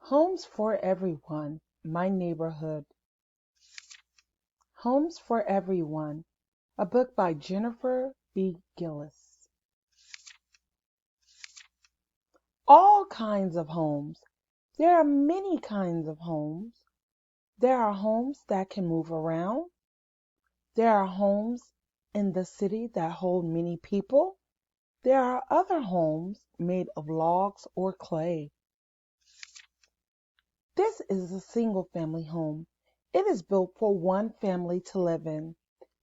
Homes for Everyone, My Neighborhood. Homes for Everyone, a book by Jennifer B. Gillis. All kinds of homes. There are many kinds of homes. There are homes that can move around. There are homes in the city that hold many people. There are other homes made of logs or clay. This is a single-family home. It is built for one family to live in.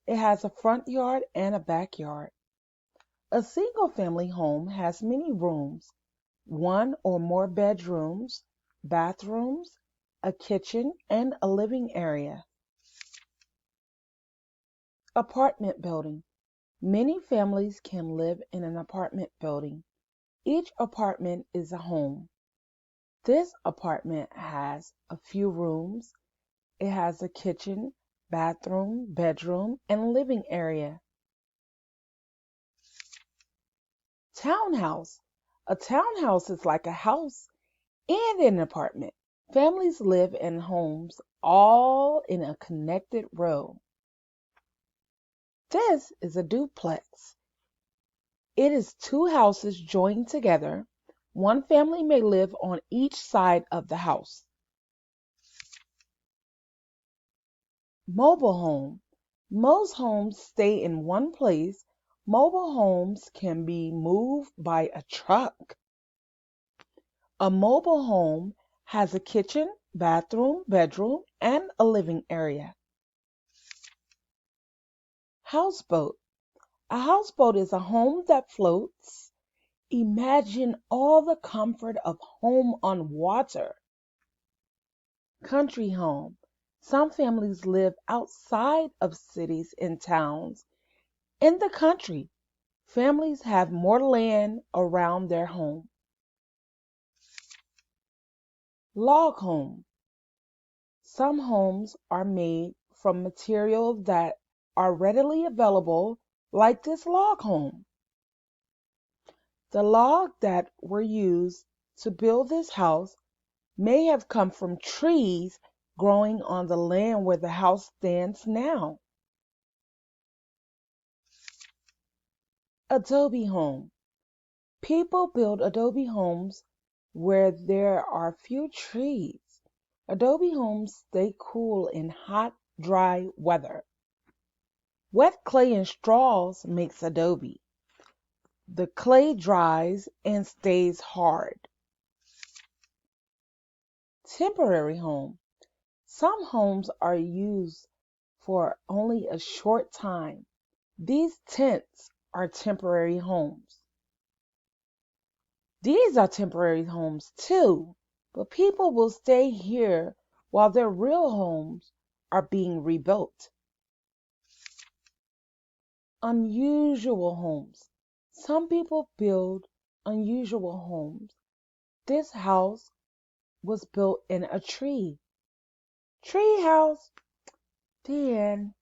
It has a front yard and a backyard. A single-family home has many rooms, one or more bedrooms, bathrooms, a kitchen, and a living area. Apartment building. Many families can live in an apartment building. Each apartment is a home. This apartment has a few rooms. It has a kitchen, bathroom, bedroom, and living area. Townhouse. A townhouse is like a house and an apartment. Families live in homes all in a connected row. This is a duplex. It is two houses joined together. One family may live on each side of the house. Mobile home. Most homes stay in one place. Mobile homes can be moved by a truck. A mobile home has a kitchen, bathroom, bedroom, and a living area. Houseboat. A houseboat is a home that floats. Imagine all the comfort of home on water. Country home. Some families live outside of cities and towns. In the country, families have more land around their home. Log home. Some homes are made from materials that are readily available, like this log home. The logs that were used to build this house may have come from trees growing on the land where the house stands now. Adobe home. People build adobe homes where there are few trees. Adobe homes stay cool in hot, dry weather. Wet clay and straws makes adobe. The clay dries and stays hard. Temporary home. Some homes are used for only a short time. These tents are temporary homes. These are temporary homes too, but people will stay here while their real homes are being rebuilt. Unusual homes. Some people build unusual homes. This house was built in a tree. Tree house. The end.